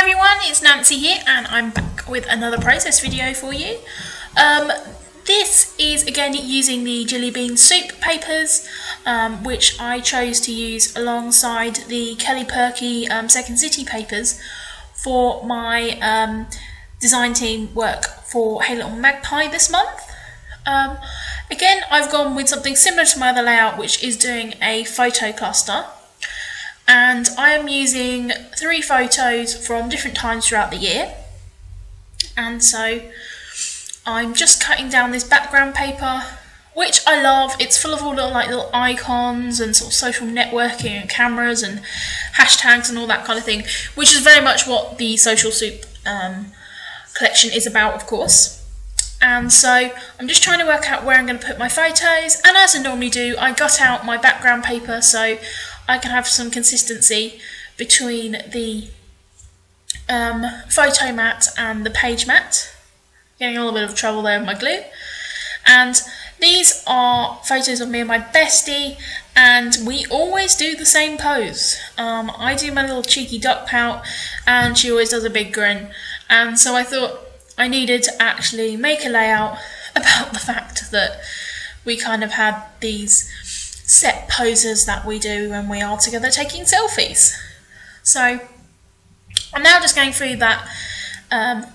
everyone, it's Nancy here and I'm back with another process video for you. This is again using the Jelly Bean Soup papers, which I chose to use alongside the Kelly Perky Second City papers for my design team work for Hey Little Magpie this month. Again, I've gone with something similar to my other layout, which is doing a photo cluster. And I am using 3 photos from different times throughout the year. And so I'm just cutting down this background paper, which I love. It's full of all little icons and sort of social networking and cameras and hashtags and all that kind of thing, which is very much what the Social Soup collection is about, of course. And so I'm just trying to work out where I'm going to put my photos, and as I normally do, I gut out my background paper so I can have some consistency between the photo mat and the page mat. Getting a little bit of trouble there with my glue. And these are photos of me and my bestie, and we always do the same pose. I do my little cheeky duck pout and she always does a big grin, and so I thought I needed to actually make a layout about the fact that we kind of had these set poses that we do when we are together taking selfies. So I'm now just going through that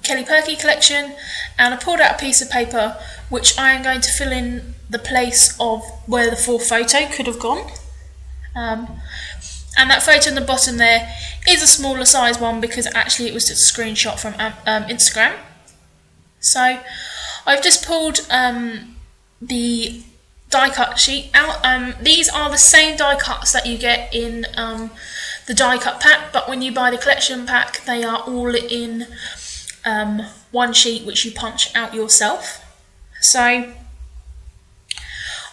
Kelly Perky collection, and I pulled out a piece of paper which I am going to fill in the place of where the 4th photo could have gone. And that photo in the bottom there is a smaller size one because actually it was just a screenshot from Instagram. So I've just pulled the die cut sheet out. These are the same die cuts that you get in the die cut pack, but when you buy the collection pack they are all in one sheet which you punch out yourself. So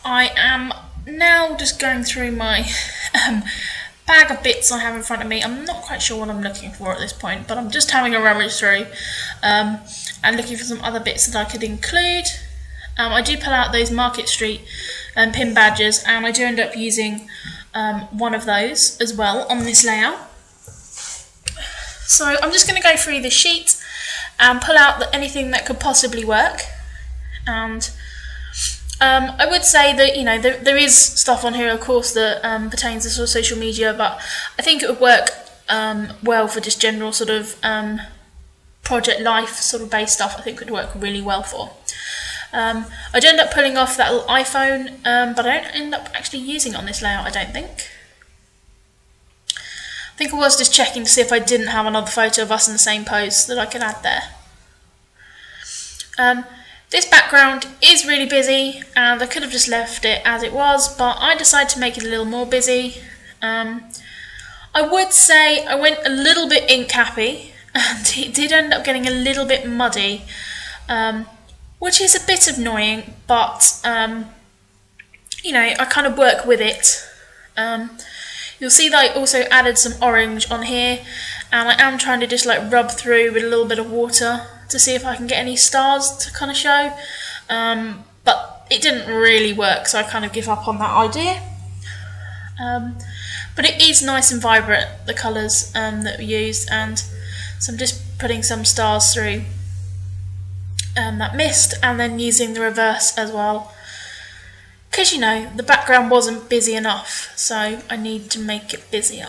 I am now just going through my bag of bits I have in front of me. I'm not quite sure what I'm looking for at this point, but I'm just having a rummage through and looking for some other bits that I could include. I do pull out those Market Street pin badges, and I do end up using one of those as well on this layout. So I'm just going to go through the sheet and pull out anything that could possibly work. And I would say that, you know, there is stuff on here, of course, that pertains to sort of social media, but I think it would work well for just general sort of project life sort of based stuff. I think would work really well for. I do end up pulling off that little iPhone, but I don't end up actually using it on this layout, I don't think. I think I was just checking to see if I didn't have another photo of us in the same pose that I could add there. This background is really busy, and I could have just left it as it was, but I decided to make it a little more busy. I would say I went a little bit ink happy, and it did end up getting a little bit muddy, which is a bit annoying, but you know, I kind of work with it. You'll see that I also added some orange on here, and I am trying to just like rub through with a little bit of water to see if I can get any stars to kind of show, but it didn't really work, so I kind of give up on that idea. But it is nice and vibrant, the colours that we used, and so I'm just putting some stars through that mist, and then using the reverse as well, because, you know, the background wasn't busy enough, so I need to make it busier.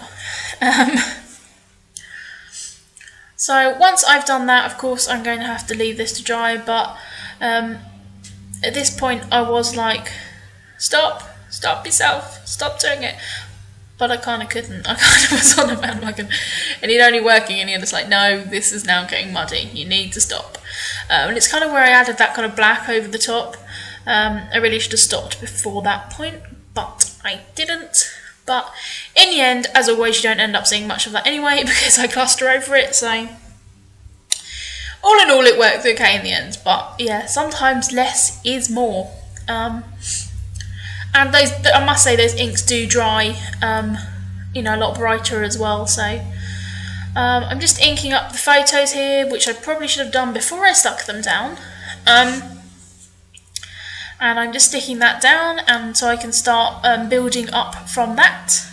So once I've done that, of course, I'm going to have to leave this to dry, but at this point I was like, stop yourself, stop doing it. But I kind of couldn't. I kind of was on a bandwagon, and it only working, and he was like, no, this is now getting muddy, you need to stop. And it's kind of where I added that kind of black over the top. I really should have stopped before that point, but I didn't. But in the end, as always, you don't end up seeing much of that anyway because I cluster over it, so all in all it worked okay in the end. But yeah, sometimes less is more. And those, I must say, those inks do dry you know, a lot brighter as well, so I'm just inking up the photos here, which I probably should have done before I stuck them down. And I'm just sticking that down, and so I can start building up from that.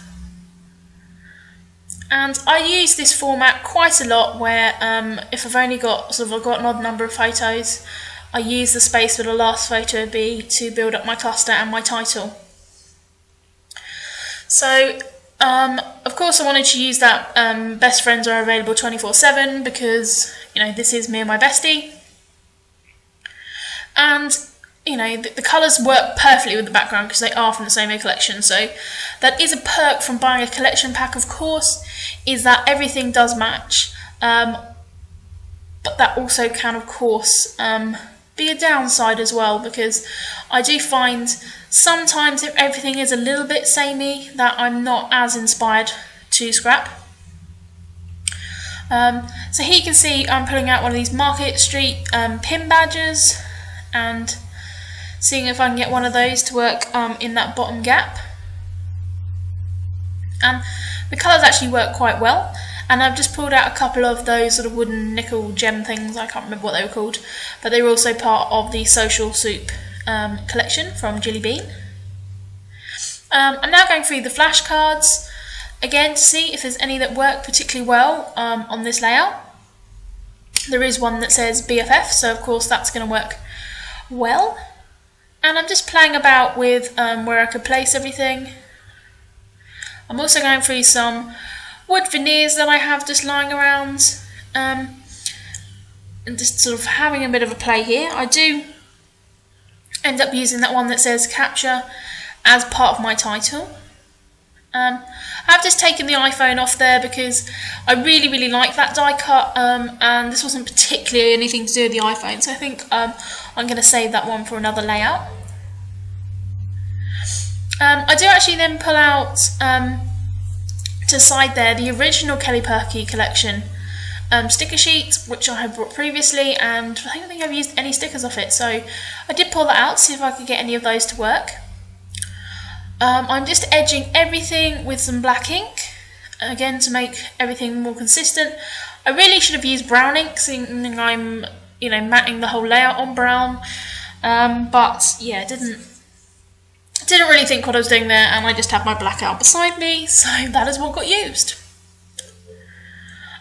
And I use this format quite a lot where if I've only got I've got an odd number of photos, I use the space where the last photo would be to build up my cluster and my title. So of course I wanted to use that best friends are available 24/7 because, you know, this is me and my bestie. And, you know, the colours work perfectly with the background because they are from the same collection. So that is a perk from buying a collection pack, of course, is that everything does match. But that also can, of course, be a downside as well, because I do find sometimes if everything is a little bit samey that I'm not as inspired to scrap. So here you can see I'm pulling out one of these Market Street pin badges and seeing if I can get one of those to work in that bottom gap. And the colours actually work quite well, and I've just pulled out a couple of those sort of wooden nickel gem things, I can't remember what they were called, but they were also part of the Social Soup collection from Jelly Bean. I'm now going through the flashcards again to see if there's any that work particularly well on this layout. There is one that says BFF, so of course that's going to work well. And I'm just playing about with where I could place everything. I'm also going through some wood veneers that I have just lying around and just sort of having a bit of a play here. I do end up using that one that says capture as part of my title. I've just taken the iPhone off there because I really like that die cut, and this wasn't particularly anything to do with the iPhone, so I think I'm going to save that one for another layout. I do actually then pull out to the side there the original Kelly Perky collection sticker sheet, which I had brought previously, and I don't think I've used any stickers off it, so I did pull that out to see if I could get any of those to work. I'm just edging everything with some black ink, again to make everything more consistent. I really should have used brown ink, seeing I'm, you know, matting the whole layout on brown, but yeah, didn't really think what I was doing there, and I just had my blackout beside me, so that is what got used.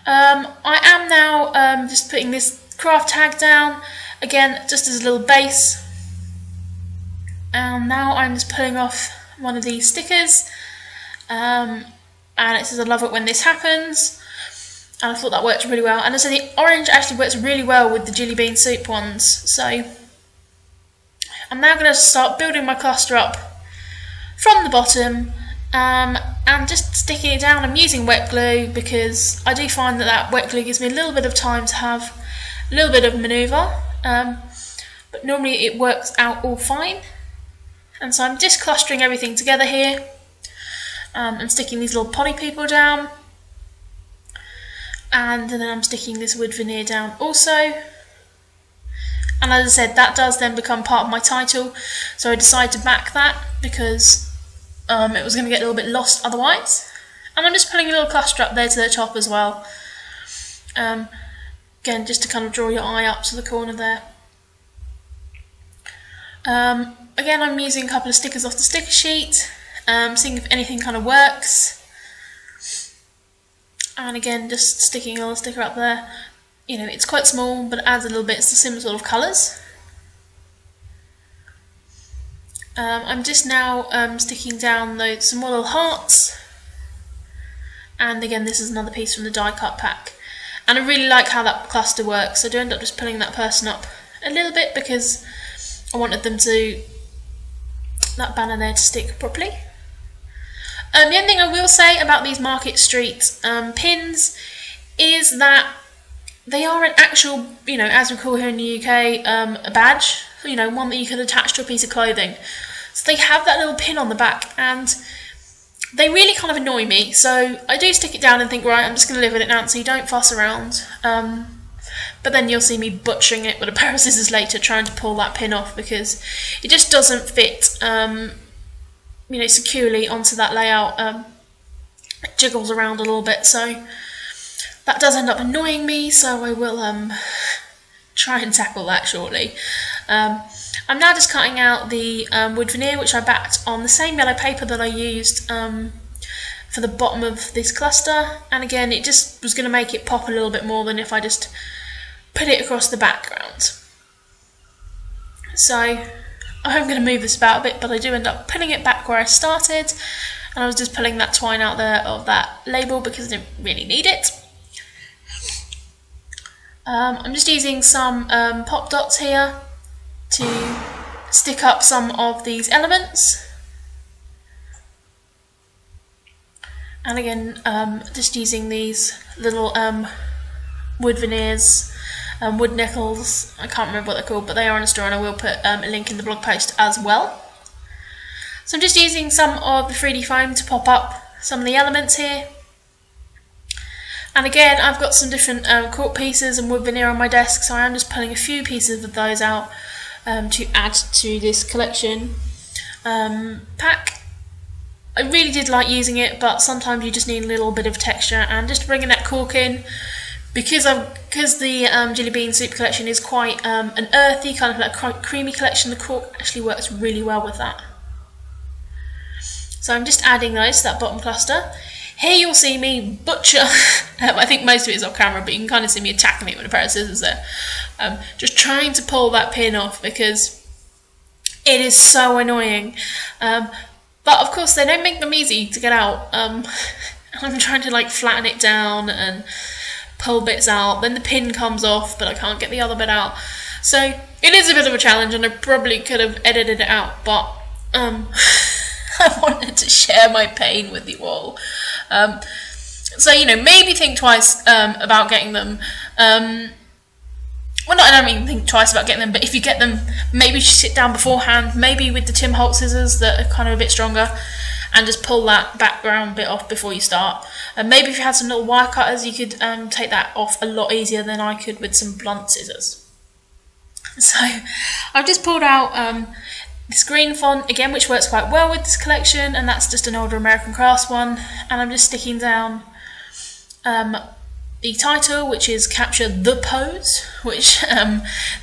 I am now just putting this craft tag down, again just as a little base, and now I'm just pulling off one of these stickers, and it says I love it when this happens, and I thought that worked really well. And I said the orange actually works really well with the Jelly Bean Soup ones, so I'm now going to start building my cluster up from the bottom and just sticking it down. I'm using wet glue because I do find that wet glue gives me a little bit of time to have a little bit of manoeuvre, but normally it works out all fine. And so I'm just clustering everything together here and sticking these little pony people down, and then I'm sticking this wood veneer down also. And as I said, that does then become part of my title, so I decided to back that because it was going to get a little bit lost otherwise. And I'm just putting a little cluster up there to the top as well, again just to kind of draw your eye up to the corner there. Again, I'm using a couple of stickers off the sticker sheet, seeing if anything kind of works. And again, just sticking a little sticker up there. You know, it's quite small, but it adds a little bit. It's the similar sort of colours. I'm just now sticking down some more little hearts. And again, this is another piece from the die cut pack. And I really like how that cluster works. I do end up just pulling that person up a little bit because I wanted them to, that banner there, to stick properly. The only thing I will say about these Market Street pins is that they are an actual, you know, as we call here in the UK, a badge, you know, one that you can attach to a piece of clothing. So they have that little pin on the back, and they really kind of annoy me. So I do stick it down and think, right, I'm just going to live with it now, so you don't fuss around. But then you'll see me butchering it with a pair of scissors later, trying to pull that pin off because it just doesn't fit, you know, securely onto that layout. It jiggles around a little bit, so that does end up annoying me. So I will try and tackle that shortly. I'm now just cutting out the wood veneer, which I backed on the same yellow paper that I used for the bottom of this cluster, and again it just was going to make it pop a little bit more than if I just put it across the background. So I'm going to move this about a bit, but I do end up putting it back where I started, and I was just pulling that twine out there of that label because I didn't really need it. I'm just using some pop dots here to stick up some of these elements, and again just using these little wood veneers, wood nickels. I can't remember what they're called, but they are in a store, and I will put a link in the blog post as well. So I'm just using some of the 3D foam to pop up some of the elements here. And again, I've got some different cork pieces and wood veneer on my desk, so I am just pulling a few pieces of those out to add to this collection pack. I really did like using it, but sometimes you just need a little bit of texture, and just bringing that cork in, because the Jelly Bean Soup collection is quite an earthy, kind of like a creamy collection, the cork actually works really well with that. So I'm just adding those to that bottom cluster. Here you'll see me butcher, I think most of it is off camera, but you can kind of see me attacking it with a pair of scissors there. Just trying to pull that pin off because it is so annoying. But of course they don't make them easy to get out. I'm trying to like flatten it down and pull bits out, then the pin comes off, but I can't get the other bit out. So it is a bit of a challenge, and I probably could have edited it out, but I wanted to share my pain with you all. So, you know, maybe think twice about getting them. Well, I don't mean think twice about getting them, but if you get them, maybe you should sit down beforehand, maybe with the Tim Holt scissors that are kind of a bit stronger, and just pull that background bit off before you start. And maybe if you had some little wire cutters, you could take that off a lot easier than I could with some blunt scissors. So I've just pulled out this green font, again, which works quite well with this collection, and that's just an older American Crafts one, and I'm just sticking down the title, which is Capture the Pose, which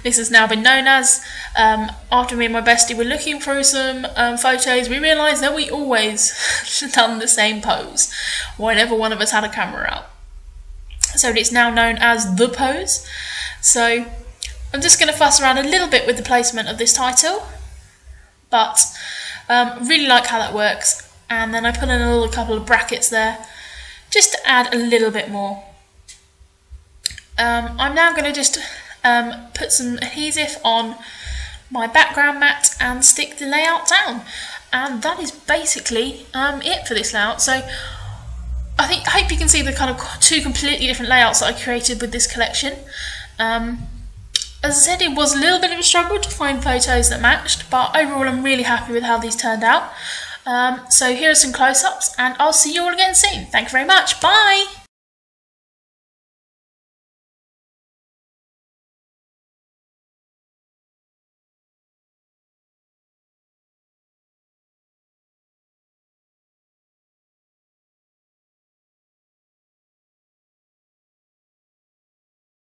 this has now been known as. After me and my bestie were looking through some photos, we realised that we always done the same pose whenever one of us had a camera out. So it's now known as the pose. So I'm just going to fuss around a little bit with the placement of this title, but really like how that works. And then I put in a couple of brackets there just to add a little bit more. I'm now going to just put some adhesive on my background mat and stick the layout down, and that is basically it for this layout. So I hope you can see the kind of two completely different layouts that I created with this collection. As I said, it was a little bit of a struggle to find photos that matched, but overall I'm really happy with how these turned out. So here are some close-ups, and I'll see you all again soon. Thank you very much. Bye!